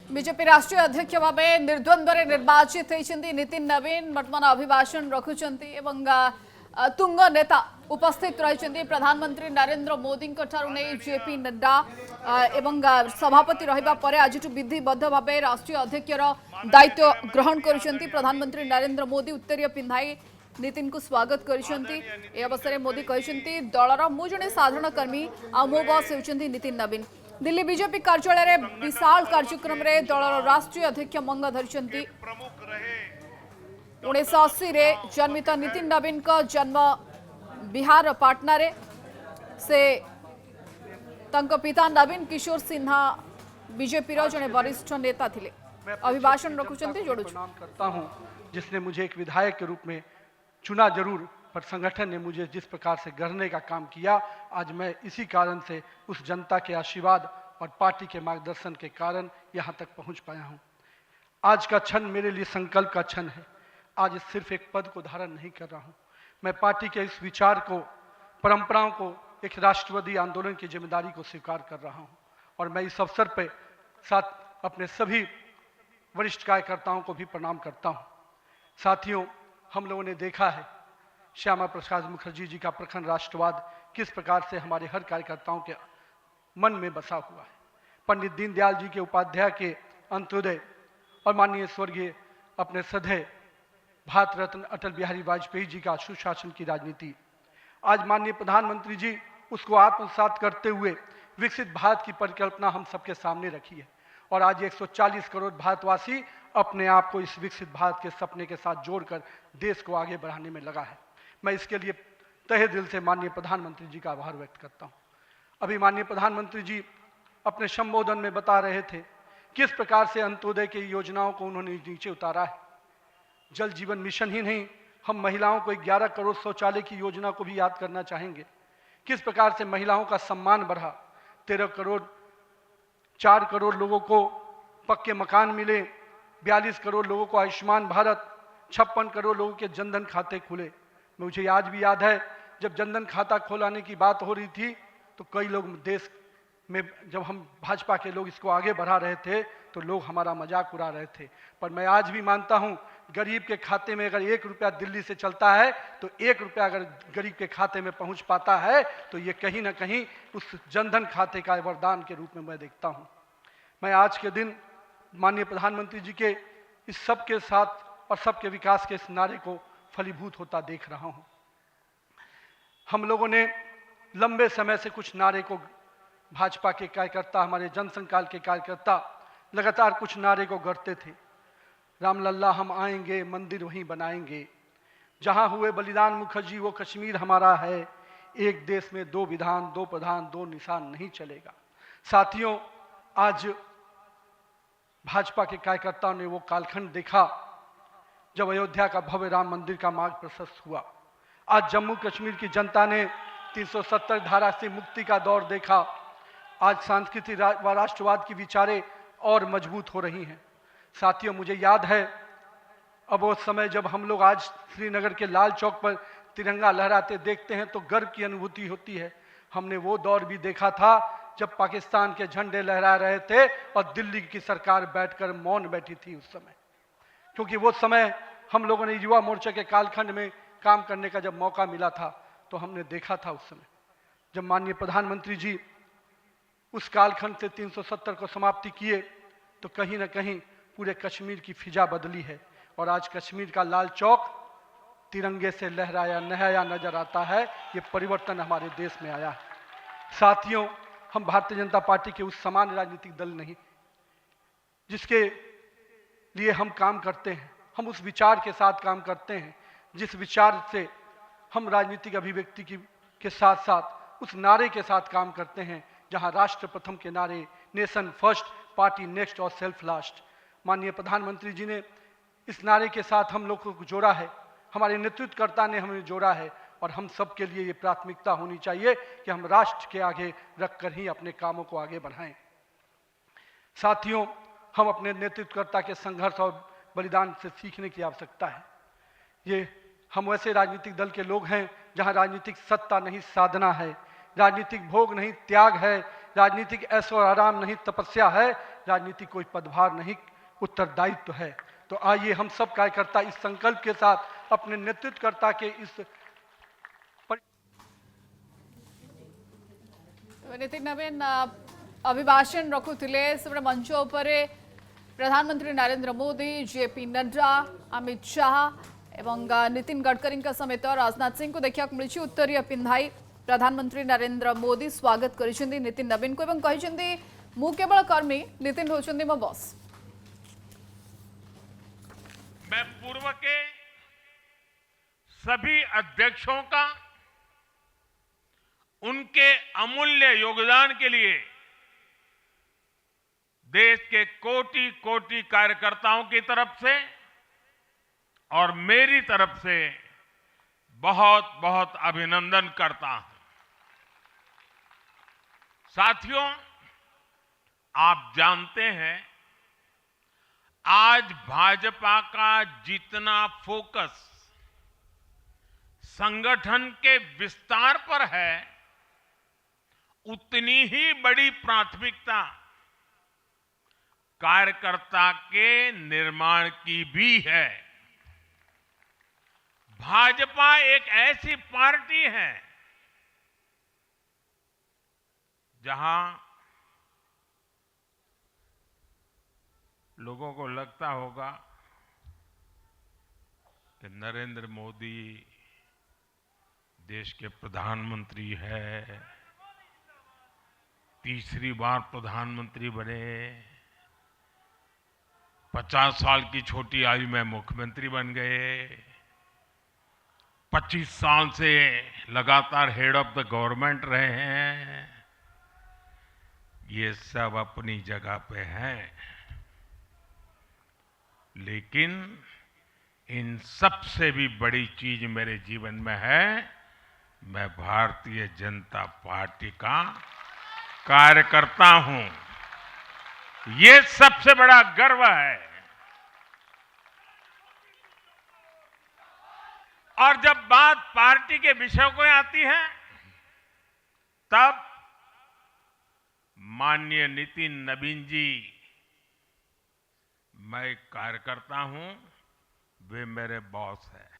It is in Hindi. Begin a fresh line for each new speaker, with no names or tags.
बीजेपी राष्ट्रीय अध्यक्ष भाव निर्द्वंद्व निर्वाचित होती नितिन नवीन वर्तमान अभिभाषण रखुंट तुंग नेता उपस्थित रही प्रधानमंत्री नरेंद्र मोदी नहीं जेपी नड्डा एवं सभापति रहिबा परे आज विधिबद्ध भाव राष्ट्रीय अध्यक्षर दायित्व ग्रहण कर प्रधानमंत्री नरेंद्र मोदी उत्तरीय पिंधाई नितिन को स्वागत कर अवसर में मोदी कहते दलर मु जड़े साधारण कर्मी आ मो बस होती नितिन नवीन। दिल्ली बीजेपी कार्यालय विशाल कार्यक्रम में दलर राष्ट्रीय अध्यक्ष मंग धरी 1980 रे जन्मित नितिन नवीन का जन्म बिहार पाटना रे से तंक पिता नवीन किशोर सिन्हा बीजेपी जड़े वरिष्ठ नेता थे। अभिभाषण रखुंट जोड़ू
करता हूं जिसने मुझे एक विधायक के रूप में चुना जरूर, पर संगठन ने मुझे जिस प्रकार से गढ़ने का काम किया, आज मैं इसी कारण से उस जनता के आशीर्वाद और पार्टी के मार्गदर्शन के कारण यहाँ तक पहुँच पाया हूँ। आज का क्षण मेरे लिए संकल्प का क्षण है। आज सिर्फ एक पद को धारण नहीं कर रहा हूँ, मैं पार्टी के इस विचार को, परंपराओं को, एक राष्ट्रवादी आंदोलन की जिम्मेदारी को स्वीकार कर रहा हूँ। और मैं इस अवसर पर साथ अपने सभी वरिष्ठ कार्यकर्ताओं को भी प्रणाम करता हूँ। साथियों, हम लोगों ने देखा है श्यामा प्रसाद मुखर्जी जी का प्रखर राष्ट्रवाद किस प्रकार से हमारे हर कार्यकर्ताओं के मन में बसा हुआ है। पंडित दीनदयाल जी के उपाध्याय के अंत्योदय और माननीय स्वर्गीय अपने सधे भारत रत्न अटल बिहारी वाजपेयी जी का सुशासन की राजनीति, आज माननीय प्रधानमंत्री जी उसको आत्मसात करते हुए विकसित भारत की परिकल्पना हम सबके सामने रखी है। और आज 140 करोड़ भारतवासी अपने आप को इस विकसित भारत के सपने के साथ जोड़कर देश को आगे बढ़ाने में लगा है। मैं इसके लिए तहे दिल से माननीय प्रधानमंत्री जी का आभार व्यक्त करता हूँ। अभी माननीय प्रधानमंत्री जी अपने संबोधन में बता रहे थे किस प्रकार से अंत्योदय की योजनाओं को उन्होंने नीचे उतारा है। जल जीवन मिशन ही नहीं, हम महिलाओं को 11 करोड़ शौचालय की योजना को भी याद करना चाहेंगे। किस प्रकार से महिलाओं का सम्मान बढ़ा, 13 करोड़ 4 करोड़ लोगों को पक्के मकान मिले, 42 करोड़ लोगों को आयुष्मान भारत, 56 करोड़ लोगों के जनधन खाते खुले। मुझे आज भी याद है जब जनधन खाता खोलाने की बात हो रही थी तो कई लोग देश में, जब हम भाजपा के लोग इसको आगे बढ़ा रहे थे तो लोग हमारा मजाक उड़ा रहे थे। पर मैं आज भी मानता हूं गरीब के खाते में अगर 1 रुपया दिल्ली से चलता है तो 1 रुपया अगर गरीब के खाते में पहुंच पाता है तो ये कहीं ना कहीं उस जनधन खाते का वरदान के रूप में मैं देखता हूं। मैं आज के दिन माननीय प्रधानमंत्री जी के इस सब के साथ और सबके विकास के इस नारे को फलीभूत होता देख रहा हूं। हम लोगों ने लंबे समय से कुछ नारे को, भाजपा के कार्यकर्ता, हमारे जनसंकाल के कार्यकर्ता लगातार कुछ नारे को गढ़ते थे। रामलल्ला हम आएंगे, मंदिर वहीं बनाएंगे, जहां हुए बलिदान मुखर्जी वो कश्मीर हमारा है, एक देश में 2 विधान 2 प्रधान 2 निशान नहीं चलेगा। साथियों, आज भाजपा के कार्यकर्ताओं ने वो कालखंड देखा जब अयोध्या का भव्य राम मंदिर का मार्ग प्रशस्त हुआ। आज जम्मू कश्मीर की जनता ने 370 धारा से मुक्ति का दौर देखा। आज सांस्कृतिक व राष्ट्रवाद की विचारें और मजबूत हो रही हैं। साथियों, मुझे याद है अब वो समय जब हम लोग आज श्रीनगर के लाल चौक पर तिरंगा लहराते देखते हैं तो गर्व की अनुभूति होती है। हमने वो दौर भी देखा था जब पाकिस्तान के झंडे लहरा रहे थे और दिल्ली की सरकार बैठकर मौन बैठी थी उस समय, क्योंकि वो समय हम लोगों ने युवा मोर्चा के कालखंड में काम करने का जब मौका मिला था तो हमने देखा था उस समय जब माननीय प्रधानमंत्री जी उस कालखंड से 370 को समाप्ति किए तो कहीं ना कहीं पूरे कश्मीर की फिजा बदली है। और आज कश्मीर का लाल चौक तिरंगे से लहराया नहाया नजर आता है। ये परिवर्तन हमारे देश में आया है। साथियों, हम भारतीय जनता पार्टी के उस समान राजनीतिक दल नहीं जिसके लिए हम काम करते हैं, हम उस विचार के साथ काम करते हैं जिस विचार से हम राजनीतिक अभिव्यक्ति के साथ साथ उस नारे के साथ काम करते हैं जहां राष्ट्र प्रथम के नारे, नेशन फर्स्ट, पार्टी नेक्स्ट और सेल्फ लास्ट, माननीय प्रधानमंत्री जी ने इस नारे के साथ हम लोग को जोड़ा है, हमारे नेतृत्वकर्ता ने हमें जोड़ा है। और हम सब के लिए ये प्राथमिकता होनी चाहिए कि हम राष्ट्र के आगे रखकर ही अपने कामों को आगे बढ़ाएं। साथियों, हम अपने नेतृत्वकर्ता के संघर्ष और बलिदान से सीखने की आवश्यकता है। ये हम वैसे राजनीतिक दल के लोग हैं जहां राजनीतिक सत्ता नहीं साधना है, राजनीतिक भोग नहीं त्याग है, राजनीतिक ऐशो आराम नहीं तपस्या है, राजनीति कोई पदभार नहीं, उत्तरदायित्व है। तो आइए हम सब कार्यकर्ता इस संकल्प के साथ अपने नेतृत्वकर्ता के इस
नितिन नवीन अभिभाषण रखुले से मंच पर प्रधानमंत्री नरेंद्र मोदी, जेपी नड्डा, अमित शाह एवं नितिन गडकरी समेत राजनाथ सिंह को देखा मिली उत्तरीय पिंधाई प्रधानमंत्री नरेंद्र मोदी स्वागत करिसेंती नितिन नवीन को एवं कहिसेंती मु केवल कर्मी, नितिन होचंती मो बॉस।
मैं पूर्व के सभी अध्यक्षों का उनके अमूल्य योगदान के लिए देश के कोटि कोटि कार्यकर्ताओं की तरफ से और मेरी तरफ से बहुत बहुत अभिनंदन करता हूं। साथियों, आप जानते हैं आज भाजपा का जितना फोकस संगठन के विस्तार पर है, उतनी ही बड़ी प्राथमिकता कार्यकर्ता के निर्माण की भी है। भाजपा एक ऐसी पार्टी है जहां लोगों को लगता होगा कि नरेंद्र मोदी देश के प्रधानमंत्री है, तीसरी बार प्रधानमंत्री बने, 50 साल की छोटी आयु में मुख्यमंत्री बन गए, 25 साल से लगातार हेड ऑफ द गवर्नमेंट रहे हैं। ये सब अपनी जगह पे हैं, लेकिन इन सबसे भी बड़ी चीज मेरे जीवन में है, मैं भारतीय जनता पार्टी का कार्यकर्ता हूं। ये सबसे बड़ा गर्व है। और जब बात पार्टी के विषयों को आती है, तब माननीय नितिन नवीन जी, मैं कार्यकर्ता हूं, वे मेरे बॉस हैं।